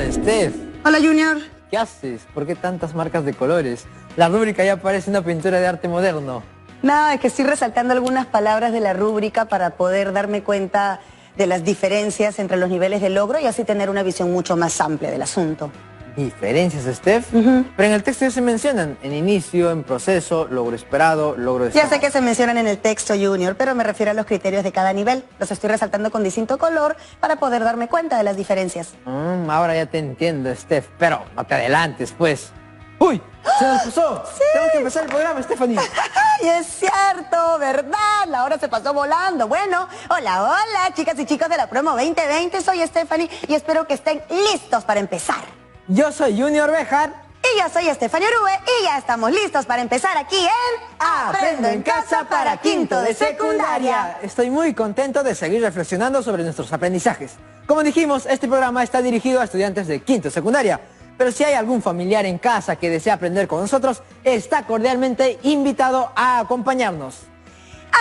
Hola, Steph. Hola, Junior. ¿Qué haces? ¿Por qué tantas marcas de colores? La rúbrica ya parece una pintura de arte moderno. Nada, es que estoy resaltando algunas palabras de la rúbrica para poder darme cuenta de las diferencias entre los niveles de logro y así tener una visión mucho más amplia del asunto. ¿Diferencias, Steph? Pero en el texto ya se mencionan en inicio, en proceso, logro esperado, logro Ya deseado. sé que se mencionan en el texto, Junior, pero me refiero a los criterios de cada nivel. Los estoy resaltando con distinto color para poder darme cuenta de las diferencias. Ahora ya te entiendo, Steph, pero no te adelantes, pues. ¡Uy! ¡Se nos pasó! Sí. Tenemos que empezar el programa, Stephanie. ¡Ay, es cierto! ¿Verdad? La hora se pasó volando. Bueno, hola, chicas y chicos de la promo 2020. Soy Stephanie y espero que estén listos para empezar. Yo soy Junior Bejar. Y yo soy Stephanie Orue y ya estamos listos para empezar aquí en Aprendo en Casa para quinto de secundaria. Estoy muy contento de seguir reflexionando sobre nuestros aprendizajes. Como dijimos, este programa está dirigido a estudiantes de quinto de secundaria. Pero si hay algún familiar en casa que desea aprender con nosotros, está cordialmente invitado a acompañarnos.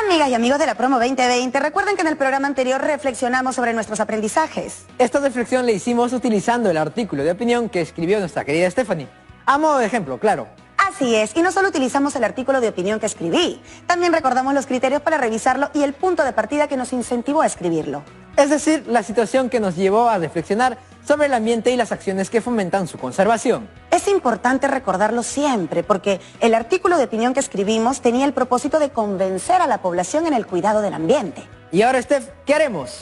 Amigas y amigos de la promo 2020, recuerden que en el programa anterior reflexionamos sobre nuestros aprendizajes. Esta reflexión la hicimos utilizando el artículo de opinión que escribió nuestra querida Stephanie. A modo de ejemplo, claro. Así es, y no solo utilizamos el artículo de opinión que escribí, también recordamos los criterios para revisarlo y el punto de partida que nos incentivó a escribirlo. Es decir, la situación que nos llevó a reflexionar sobre el ambiente y las acciones que fomentan su conservación. Es importante recordarlo siempre, porque el artículo de opinión que escribimos tenía el propósito de convencer a la población en el cuidado del ambiente. Y ahora, Steph, ¿qué haremos?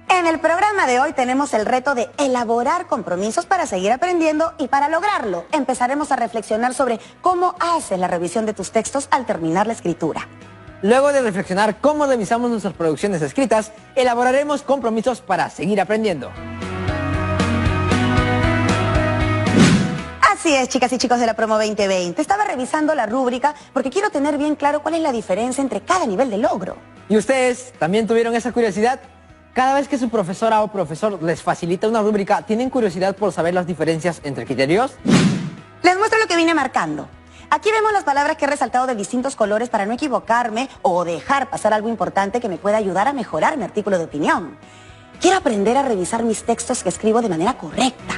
En el programa de hoy tenemos el reto de elaborar compromisos para seguir aprendiendo y para lograrlo empezaremos a reflexionar sobre cómo haces la revisión de tus textos al terminar la escritura. Luego de reflexionar cómo revisamos nuestras producciones escritas, elaboraremos compromisos para seguir aprendiendo. Así es, chicas y chicos de la promo 2020. Estaba revisando la rúbrica porque quiero tener bien claro cuál es la diferencia entre cada nivel de logro. ¿Y ustedes también tuvieron esa curiosidad? Cada vez que su profesora o profesor les facilita una rúbrica, ¿tienen curiosidad por saber las diferencias entre criterios? Les muestro lo que vine marcando. Aquí vemos las palabras que he resaltado de distintos colores para no equivocarme o dejar pasar algo importante que me pueda ayudar a mejorar mi artículo de opinión. Quiero aprender a revisar mis textos que escribo de manera correcta.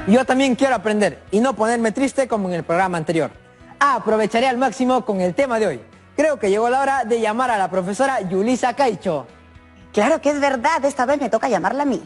Yo también quiero aprender y no ponerme triste como en el programa anterior. Aprovecharé al máximo con el tema de hoy. Creo que llegó la hora de llamar a la profesora Yulisa Caicho. Claro que es verdad, esta vez me toca llamarla a mí.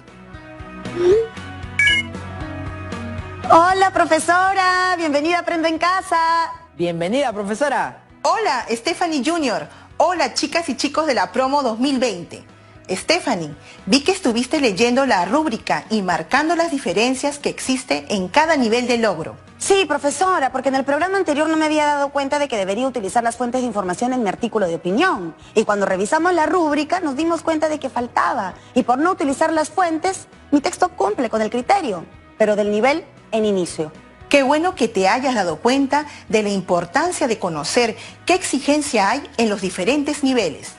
Hola, profesora, bienvenida a Aprendo en Casa. Bienvenida, profesora. Hola, Stephanie Junior. Hola, chicas y chicos de la promo 2020. Stephanie, vi que estuviste leyendo la rúbrica y marcando las diferencias que existen en cada nivel de logro. Sí, profesora, porque en el programa anterior no me había dado cuenta de que debería utilizar las fuentes de información en mi artículo de opinión. Y cuando revisamos la rúbrica nos dimos cuenta de que faltaba. Y por no utilizar las fuentes, mi texto cumple con el criterio, pero del nivel en inicio. Qué bueno que te hayas dado cuenta de la importancia de conocer qué exigencia hay en los diferentes niveles.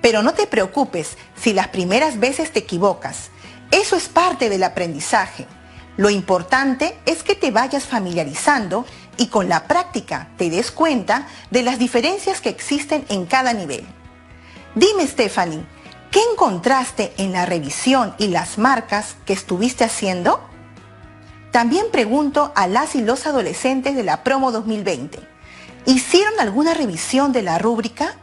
Pero no te preocupes si las primeras veces te equivocas. Eso es parte del aprendizaje. Lo importante es que te vayas familiarizando y con la práctica te des cuenta de las diferencias que existen en cada nivel. Dime, Stephanie, ¿qué encontraste en la revisión y las marcas que estuviste haciendo? También pregunto a las y los adolescentes de la promo 2020. ¿Hicieron alguna revisión de la rúbrica?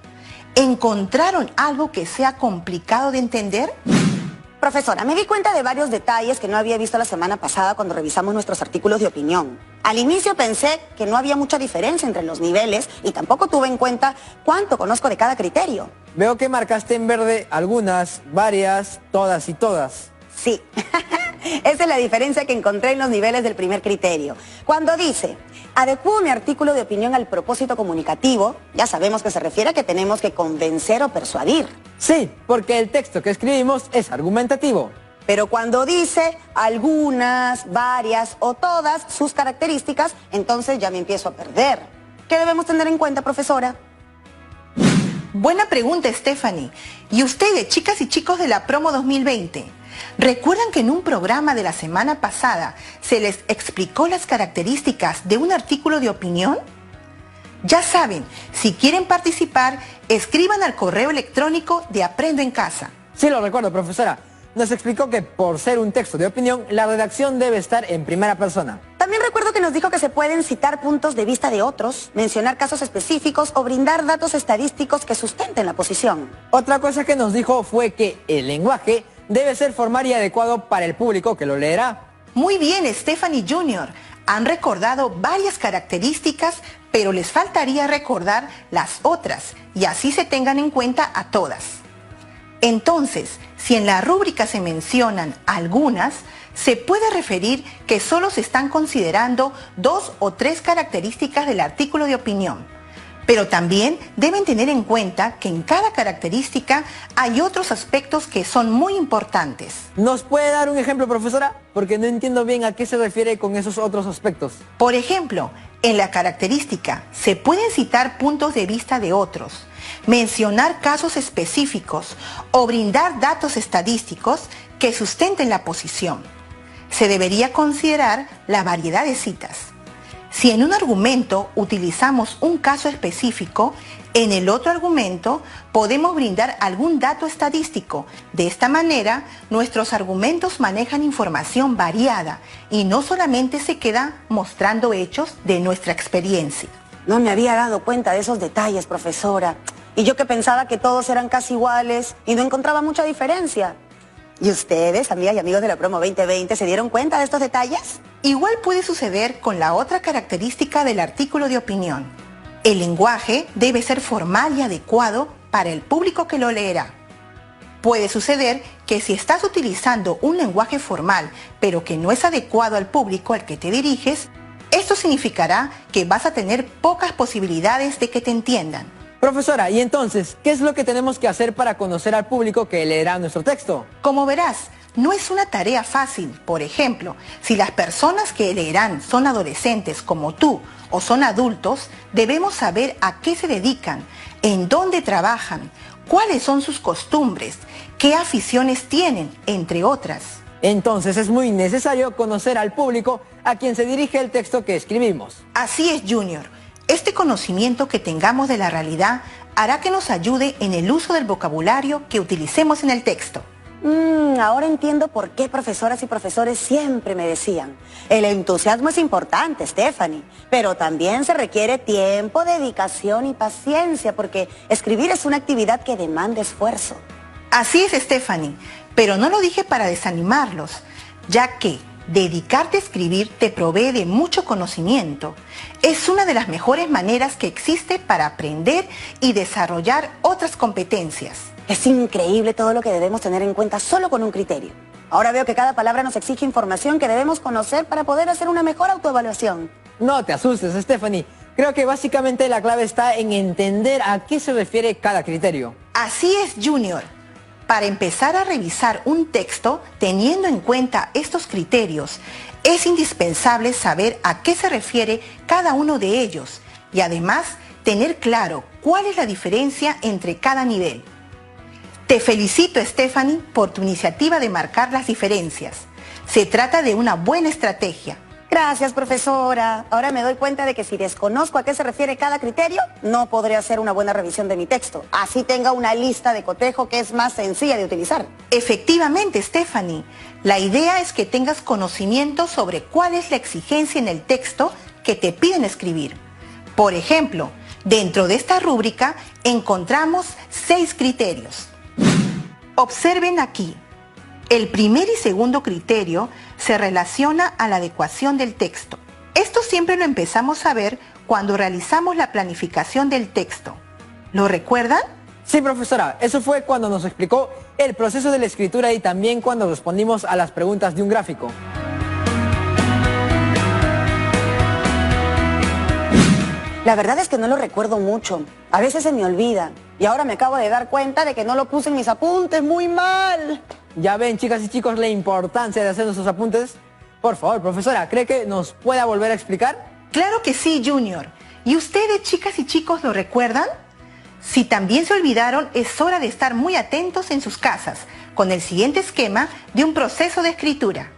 ¿Encontraron algo que sea complicado de entender? Profesora, me di cuenta de varios detalles que no había visto la semana pasada cuando revisamos nuestros artículos de opinión. Al inicio pensé que no había mucha diferencia entre los niveles y tampoco tuve en cuenta cuánto conozco de cada criterio. Veo que marcaste en verde algunas, varias, todas y todas. Sí, esa es la diferencia que encontré en los niveles del primer criterio. Cuando dice, adecuo mi artículo de opinión al propósito comunicativo, ya sabemos que se refiere a que tenemos que convencer o persuadir. Sí, porque el texto que escribimos es argumentativo. Pero cuando dice algunas, varias o todas sus características, entonces ya me empiezo a perder. ¿Qué debemos tener en cuenta, profesora? Buena pregunta, Stephanie. Y ustedes, chicas y chicos de la promo 2020, ¿recuerdan que en un programa de la semana pasada se les explicó las características de un artículo de opinión? Ya saben, si quieren participar, escriban al correo electrónico de Aprendo en Casa. Sí, lo recuerdo, profesora. Nos explicó que por ser un texto de opinión, la redacción debe estar en primera persona. También recuerdo que nos dijo que se pueden citar puntos de vista de otros, mencionar casos específicos o brindar datos estadísticos que sustenten la posición. Otra cosa que nos dijo fue que el lenguaje debe ser formal y adecuado para el público que lo leerá. Muy bien, Stephanie Jr. Han recordado varias características, pero les faltaría recordar las otras y así se tengan en cuenta a todas. Entonces, si en la rúbrica se mencionan algunas, se puede referir que solo se están considerando 2 o 3 características del artículo de opinión. Pero también deben tener en cuenta que en cada característica hay otros aspectos que son muy importantes. ¿Nos puede dar un ejemplo, profesora? Porque no entiendo bien a qué se refiere con esos otros aspectos. Por ejemplo, en la característica se pueden citar puntos de vista de otros, mencionar casos específicos o brindar datos estadísticos que sustenten la posición. Se debería considerar la variedad de citas. Si en un argumento utilizamos un caso específico, en el otro argumento podemos brindar algún dato estadístico. De esta manera, nuestros argumentos manejan información variada y no solamente se queda mostrando hechos de nuestra experiencia. No me había dado cuenta de esos detalles, profesora. Y yo que pensaba que todos eran casi iguales y no encontraba mucha diferencia. ¿Y ustedes, amigas y amigos de la promo 2020, se dieron cuenta de estos detalles? Igual puede suceder con la otra característica del artículo de opinión. El lenguaje debe ser formal y adecuado para el público que lo leerá. Puede suceder que si estás utilizando un lenguaje formal, pero que no es adecuado al público al que te diriges, esto significará que vas a tener pocas posibilidades de que te entiendan. Profesora, ¿y entonces qué es lo que tenemos que hacer para conocer al público que leerá nuestro texto? Como verás, no es una tarea fácil. Por ejemplo, si las personas que leerán son adolescentes como tú o son adultos, debemos saber a qué se dedican, en dónde trabajan, cuáles son sus costumbres, qué aficiones tienen, entre otras. Entonces es muy necesario conocer al público a quien se dirige el texto que escribimos. Así es, Junior. Este conocimiento que tengamos de la realidad hará que nos ayude en el uso del vocabulario que utilicemos en el texto. Ahora entiendo por qué profesoras y profesores siempre me decían: el entusiasmo es importante, Stephanie, pero también se requiere tiempo, dedicación y paciencia, porque escribir es una actividad que demanda esfuerzo. Así es, Stephanie, pero no lo dije para desanimarlos, ya que dedicarte a escribir te provee de mucho conocimiento. Es una de las mejores maneras que existe para aprender y desarrollar otras competencias. Es increíble todo lo que debemos tener en cuenta solo con un criterio. Ahora veo que cada palabra nos exige información que debemos conocer para poder hacer una mejor autoevaluación. No te asustes, Stephanie. Creo que básicamente la clave está en entender a qué se refiere cada criterio. Así es, Junior. Para empezar a revisar un texto teniendo en cuenta estos criterios, es indispensable saber a qué se refiere cada uno de ellos y además tener claro cuál es la diferencia entre cada nivel. Te felicito, Stephanie, por tu iniciativa de marcar las diferencias. Se trata de una buena estrategia. Gracias, profesora. Ahora me doy cuenta de que si desconozco a qué se refiere cada criterio, no podré hacer una buena revisión de mi texto. Así tenga una lista de cotejo que es más sencilla de utilizar. Efectivamente, Stephanie. La idea es que tengas conocimiento sobre cuál es la exigencia en el texto que te piden escribir. Por ejemplo, dentro de esta rúbrica encontramos 6 criterios. Observen aquí. El primer y segundo criterio se relaciona a la adecuación del texto. Esto siempre lo empezamos a ver cuando realizamos la planificación del texto. ¿Lo recuerdan? Sí, profesora, eso fue cuando nos explicó el proceso de la escritura y también cuando respondimos a las preguntas de un gráfico. La verdad es que no lo recuerdo mucho. A veces se me olvida. Y ahora me acabo de dar cuenta de que no lo puse en mis apuntes. ¡Muy mal! Ya ven, chicas y chicos, la importancia de hacer nuestros apuntes. Por favor, profesora, ¿cree que nos pueda volver a explicar? Claro que sí, Junior. ¿Y ustedes, chicas y chicos, lo recuerdan? Si también se olvidaron, es hora de estar muy atentos en sus casas con el siguiente esquema de un proceso de escritura.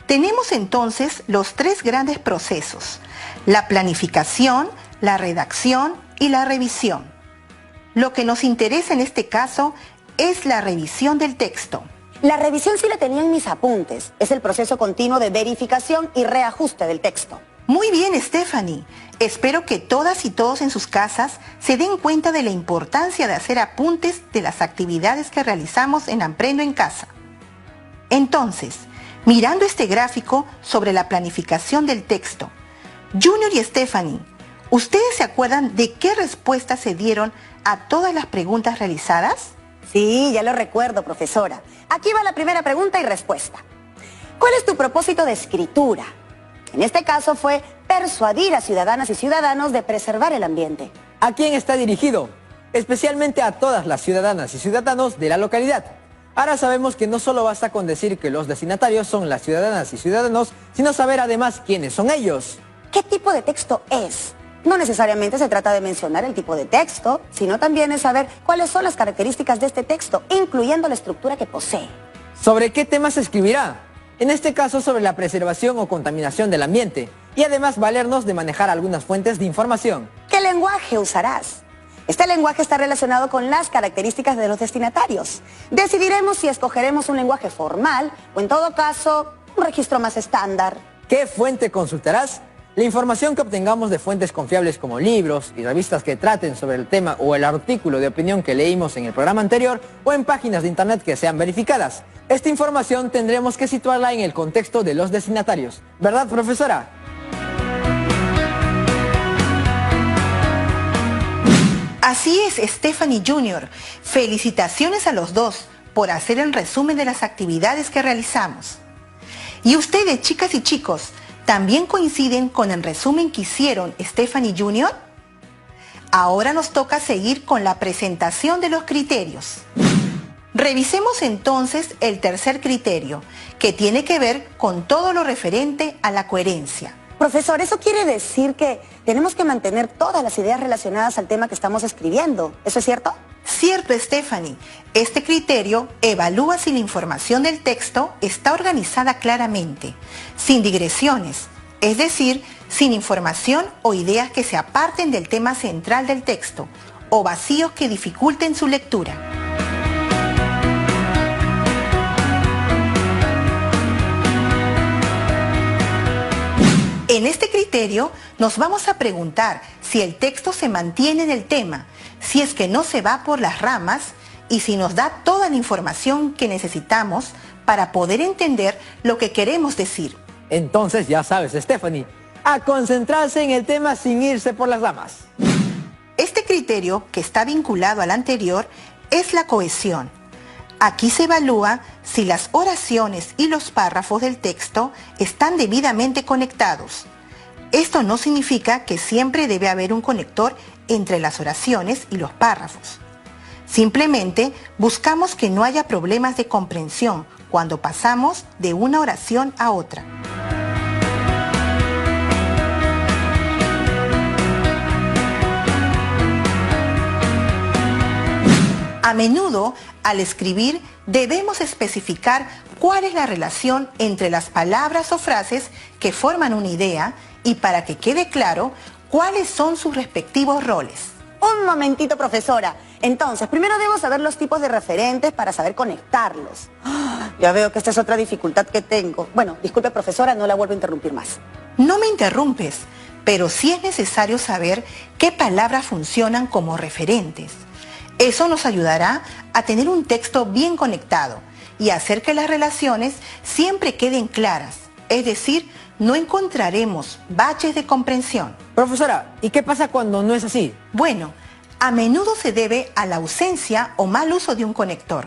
Tenemos entonces los tres grandes procesos: la planificación, la redacción y la revisión. Lo que nos interesa en este caso es la revisión del texto. La revisión sí la tenía en mis apuntes. Es el proceso continuo de verificación y reajuste del texto. Muy bien, Stephanie. Espero que todas y todos en sus casas se den cuenta de la importancia de hacer apuntes de las actividades que realizamos en Aprendo en Casa. Entonces, mirando este gráfico sobre la planificación del texto, Junior y Stephanie, ¿ustedes se acuerdan de qué respuestas se dieron a todas las preguntas realizadas? Sí, ya lo recuerdo, profesora. Aquí va la primera pregunta y respuesta. ¿Cuál es tu propósito de escritura? En este caso fue persuadir a ciudadanas y ciudadanos de preservar el ambiente. ¿A quién está dirigido? Especialmente a todas las ciudadanas y ciudadanos de la localidad. Ahora sabemos que no solo basta con decir que los destinatarios son las ciudadanas y ciudadanos, sino saber además quiénes son ellos. ¿Qué tipo de texto es? No necesariamente se trata de mencionar el tipo de texto, sino también es saber cuáles son las características de este texto, incluyendo la estructura que posee. ¿Sobre qué temas se escribirá? En este caso sobre la preservación o contaminación del ambiente, y además valernos de manejar algunas fuentes de información. ¿Qué lenguaje usarás? Este lenguaje está relacionado con las características de los destinatarios. Decidiremos si escogeremos un lenguaje formal o, en todo caso, un registro más estándar. ¿Qué fuente consultarás? La información que obtengamos de fuentes confiables como libros y revistas que traten sobre el tema o el artículo de opinión que leímos en el programa anterior o en páginas de internet que sean verificadas. Esta información tendremos que situarla en el contexto de los destinatarios. ¿Verdad, profesora? Así es, Stephanie Junior. Felicitaciones a los dos por hacer el resumen de las actividades que realizamos. Y ustedes, chicas y chicos, ¿también coinciden con el resumen que hicieron Stephanie Junior? Ahora nos toca seguir con la presentación de los criterios. Revisemos entonces el tercer criterio, que tiene que ver con todo lo referente a la coherencia. Profesor, eso quiere decir que tenemos que mantener todas las ideas relacionadas al tema que estamos escribiendo. ¿Eso es cierto? Cierto, Stephanie. Este criterio evalúa si la información del texto está organizada claramente, sin digresiones, es decir, sin información o ideas que se aparten del tema central del texto o vacíos que dificulten su lectura. En este criterio nos vamos a preguntar si el texto se mantiene en el tema, si es que no se va por las ramas y si nos da toda la información que necesitamos para poder entender lo que queremos decir. Entonces ya sabes, Stephanie, a concentrarse en el tema sin irse por las ramas. Este criterio, que está vinculado al anterior, es la cohesión. Aquí se evalúa si las oraciones y los párrafos del texto están debidamente conectados. Esto no significa que siempre debe haber un conector entre las oraciones y los párrafos. Simplemente buscamos que no haya problemas de comprensión cuando pasamos de una oración a otra. A menudo, al escribir, debemos especificar cuál es la relación entre las palabras o frases que forman una idea y para que quede claro cuáles son sus respectivos roles. Un momentito, profesora. Entonces, primero debo saber los tipos de referentes para saber conectarlos. Ya veo que esta es otra dificultad que tengo. Bueno, disculpe, profesora, no la vuelvo a interrumpir más. No me interrumpes, pero sí es necesario saber qué palabras funcionan como referentes. Eso nos ayudará a tener un texto bien conectado y hacer que las relaciones siempre queden claras. Es decir, no encontraremos baches de comprensión. Profesora, ¿y qué pasa cuando no es así? Bueno, a menudo se debe a la ausencia o mal uso de un conector.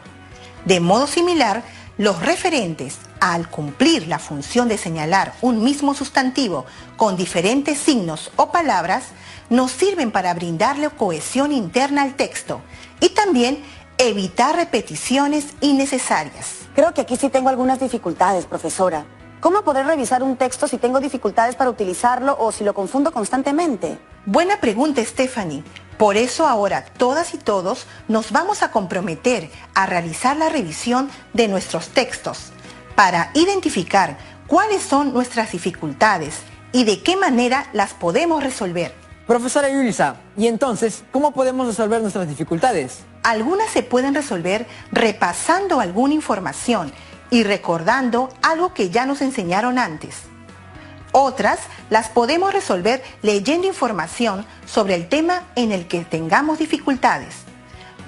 De modo similar, los referentes, al cumplir la función de señalar un mismo sustantivo con diferentes signos o palabras, nos sirven para brindarle cohesión interna al texto y también evitar repeticiones innecesarias. Creo que aquí sí tengo algunas dificultades, profesora. ¿Cómo poder revisar un texto si tengo dificultades para utilizarlo o si lo confundo constantemente? Buena pregunta, Stephanie. Por eso ahora todas y todos nos vamos a comprometer a realizar la revisión de nuestros textos para identificar cuáles son nuestras dificultades y de qué manera las podemos resolver. Profesora Yulisa, ¿y entonces cómo podemos resolver nuestras dificultades? Algunas se pueden resolver repasando alguna información y recordando algo que ya nos enseñaron antes. Otras las podemos resolver leyendo información sobre el tema en el que tengamos dificultades.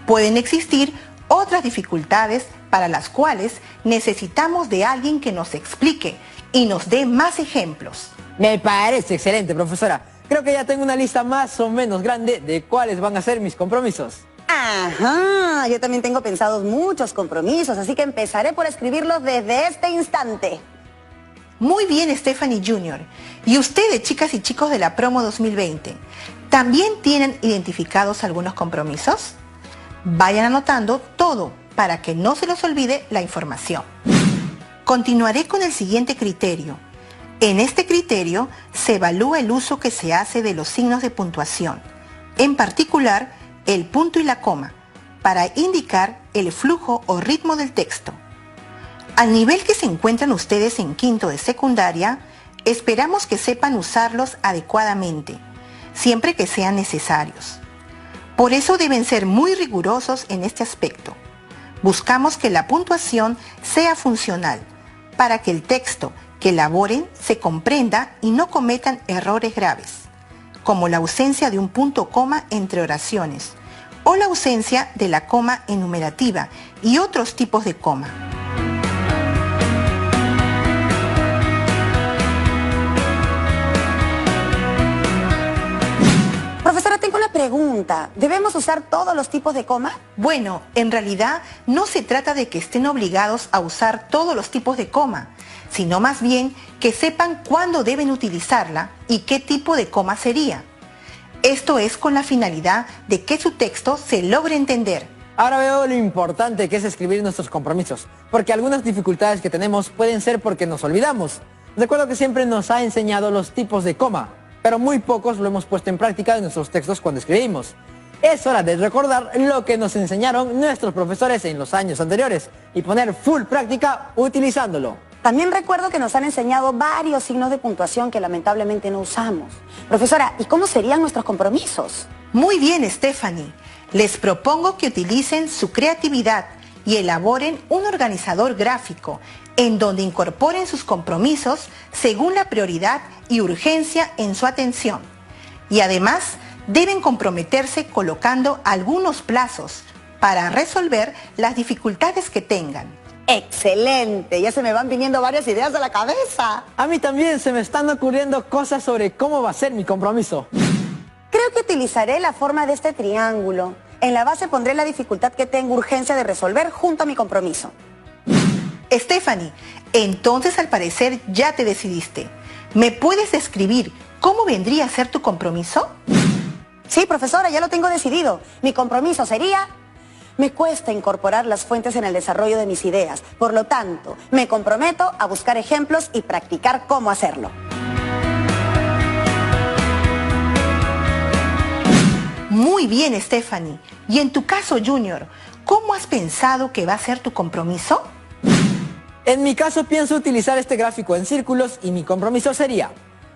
Pueden existir otras dificultades para las cuales necesitamos de alguien que nos explique y nos dé más ejemplos. Me parece excelente, profesora. Creo que ya tengo una lista más o menos grande de cuáles van a ser mis compromisos. Ajá, yo también tengo pensados muchos compromisos, así que empezaré por escribirlos desde este instante. Muy bien, Stephanie Jr. ¿Y ustedes, chicas y chicos de la promo 2020, también tienen identificados algunos compromisos? Vayan anotando todo para que no se les olvide la información. Continuaré con el siguiente criterio. En este criterio se evalúa el uso que se hace de los signos de puntuación, en particular el punto y la coma, para indicar el flujo o ritmo del texto. Al nivel que se encuentran ustedes en quinto de secundaria, esperamos que sepan usarlos adecuadamente, siempre que sean necesarios. Por eso deben ser muy rigurosos en este aspecto. Buscamos que la puntuación sea funcional, para que el texto que elaboren se comprenda y no cometan errores graves, como la ausencia de un punto coma entre oraciones, o la ausencia de la coma enumerativa y otros tipos de coma. Profesora, tengo una pregunta. ¿Debemos usar todos los tipos de coma? Bueno, en realidad no se trata de que estén obligados a usar todos los tipos de coma, sino más bien que sepan cuándo deben utilizarla y qué tipo de coma sería. Esto es con la finalidad de que su texto se logre entender. Ahora veo lo importante que es escribir nuestros compromisos, porque algunas dificultades que tenemos pueden ser porque nos olvidamos. Recuerdo que siempre nos ha enseñado los tipos de coma, pero muy pocos lo hemos puesto en práctica en nuestros textos cuando escribimos. Es hora de recordar lo que nos enseñaron nuestros profesores en los años anteriores y poner full práctica utilizándolo. También recuerdo que nos han enseñado varios signos de puntuación que lamentablemente no usamos. Profesora, ¿y cómo serían nuestros compromisos? Muy bien, Stephanie. Les propongo que utilicen su creatividad y elaboren un organizador gráfico en donde incorporen sus compromisos según la prioridad y urgencia en su atención. Y además, deben comprometerse colocando algunos plazos para resolver las dificultades que tengan. ¡Excelente! Ya se me van viniendo varias ideas a la cabeza. A mí también se me están ocurriendo cosas sobre cómo va a ser mi compromiso. Creo que utilizaré la forma de este triángulo. En la base pondré la dificultad que tengo urgencia de resolver junto a mi compromiso. Stephanie, entonces al parecer ya te decidiste. ¿Me puedes describir cómo vendría a ser tu compromiso? Sí, profesora, ya lo tengo decidido. Mi compromiso sería: me cuesta incorporar las fuentes en el desarrollo de mis ideas. Por lo tanto, me comprometo a buscar ejemplos y practicar cómo hacerlo. Muy bien, Stephanie. Y en tu caso, Junior, ¿cómo has pensado que va a ser tu compromiso? En mi caso pienso utilizar este gráfico en círculos y mi compromiso sería: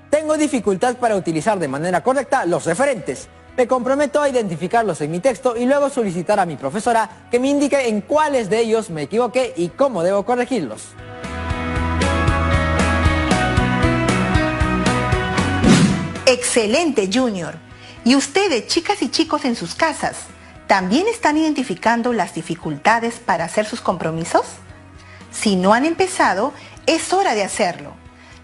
tengo dificultad para utilizar de manera correcta los referentes. Me comprometo a identificarlos en mi texto y luego solicitar a mi profesora que me indique en cuáles de ellos me equivoqué y cómo debo corregirlos. Excelente, Junior. ¿Y ustedes, chicas y chicos en sus casas, también están identificando las dificultades para hacer sus compromisos? Si no han empezado, es hora de hacerlo.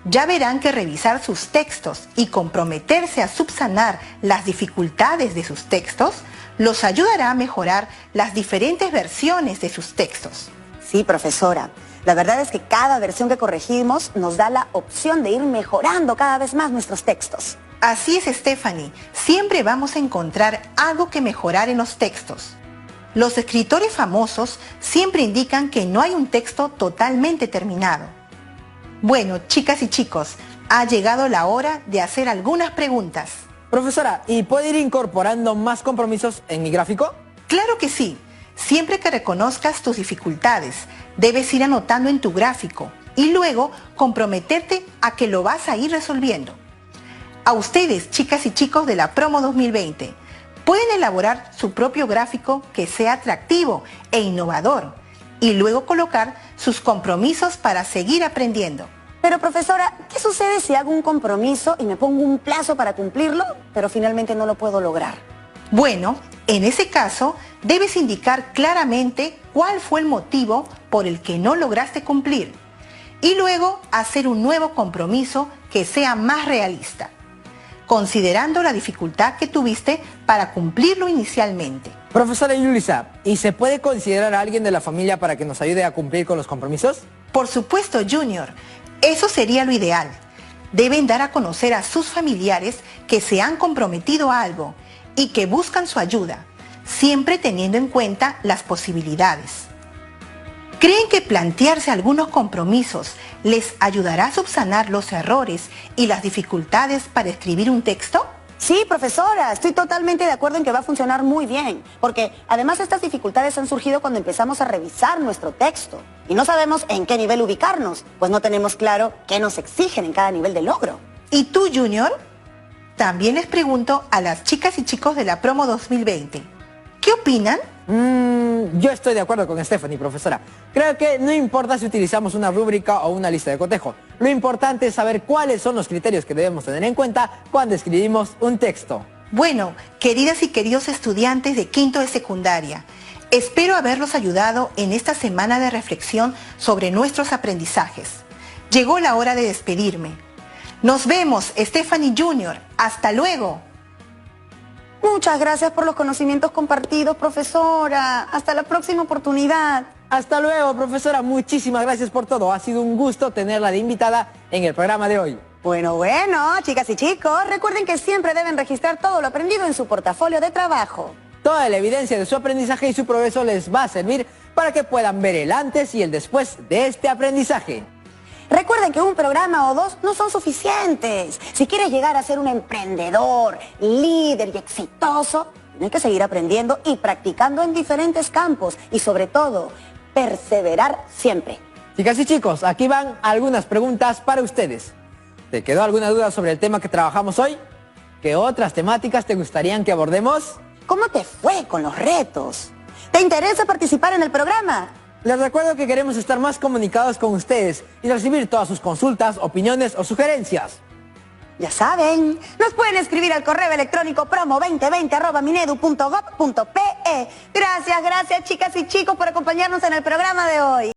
Ya verán que revisar sus textos y comprometerse a subsanar las dificultades de sus textos los ayudará a mejorar las diferentes versiones de sus textos. Sí, profesora. La verdad es que cada versión que corregimos nos da la opción de ir mejorando cada vez más nuestros textos. Así es, Stephanie. Siempre vamos a encontrar algo que mejorar en los textos. Los escritores famosos siempre indican que no hay un texto totalmente terminado. Bueno, chicas y chicos, ha llegado la hora de hacer algunas preguntas. Profesora, ¿y puede ir incorporando más compromisos en mi gráfico? Claro que sí. Siempre que reconozcas tus dificultades, debes ir anotando en tu gráfico y luego comprometerte a que lo vas a ir resolviendo. A ustedes, chicas y chicos de la Promo 2020, pueden elaborar su propio gráfico que sea atractivo e innovador y luego colocar sus compromisos para seguir aprendiendo. Pero profesora, ¿qué sucede si hago un compromiso y me pongo un plazo para cumplirlo, pero finalmente no lo puedo lograr? Bueno, en ese caso, debes indicar claramente cuál fue el motivo por el que no lograste cumplir y luego hacer un nuevo compromiso que sea más realista, considerando la dificultad que tuviste para cumplirlo inicialmente. Profesora Yulisa, ¿y se puede considerar a alguien de la familia para que nos ayude a cumplir con los compromisos? Por supuesto, Junior, eso sería lo ideal. Deben dar a conocer a sus familiares que se han comprometido a algo y que buscan su ayuda, siempre teniendo en cuenta las posibilidades. ¿Creen que plantearse algunos compromisos les ayudará a subsanar los errores y las dificultades para escribir un texto? Sí, profesora, estoy totalmente de acuerdo en que va a funcionar muy bien, porque además estas dificultades han surgido cuando empezamos a revisar nuestro texto y no sabemos en qué nivel ubicarnos, pues no tenemos claro qué nos exigen en cada nivel de logro. ¿Y tú, Junior? También les pregunto a las chicas y chicos de la Promo 2020, ¿qué opinan? Yo estoy de acuerdo con Stephanie, profesora. Creo que no importa si utilizamos una rúbrica o una lista de cotejo. Lo importante es saber cuáles son los criterios que debemos tener en cuenta cuando escribimos un texto. Bueno, queridas y queridos estudiantes de quinto de secundaria, espero haberlos ayudado en esta semana de reflexión sobre nuestros aprendizajes. Llegó la hora de despedirme. Nos vemos, Stephanie Junior. Hasta luego. Muchas gracias por los conocimientos compartidos, profesora. Hasta la próxima oportunidad. Hasta luego, profesora. Muchísimas gracias por todo. Ha sido un gusto tenerla de invitada en el programa de hoy. Bueno, chicas y chicos, recuerden que siempre deben registrar todo lo aprendido en su portafolio de trabajo. Toda la evidencia de su aprendizaje y su progreso les va a servir para que puedan ver el antes y el después de este aprendizaje. Recuerden que un programa o dos no son suficientes. Si quieres llegar a ser un emprendedor, líder y exitoso, tienes que seguir aprendiendo y practicando en diferentes campos y sobre todo, perseverar siempre. Chicas y chicos, aquí van algunas preguntas para ustedes. ¿Te quedó alguna duda sobre el tema que trabajamos hoy? ¿Qué otras temáticas te gustarían que abordemos? ¿Cómo te fue con los retos? ¿Te interesa participar en el programa? Les recuerdo que queremos estar más comunicados con ustedes y recibir todas sus consultas, opiniones o sugerencias. Ya saben, nos pueden escribir al correo electrónico promo2020@minedu.gov.pe. Gracias chicas y chicos por acompañarnos en el programa de hoy.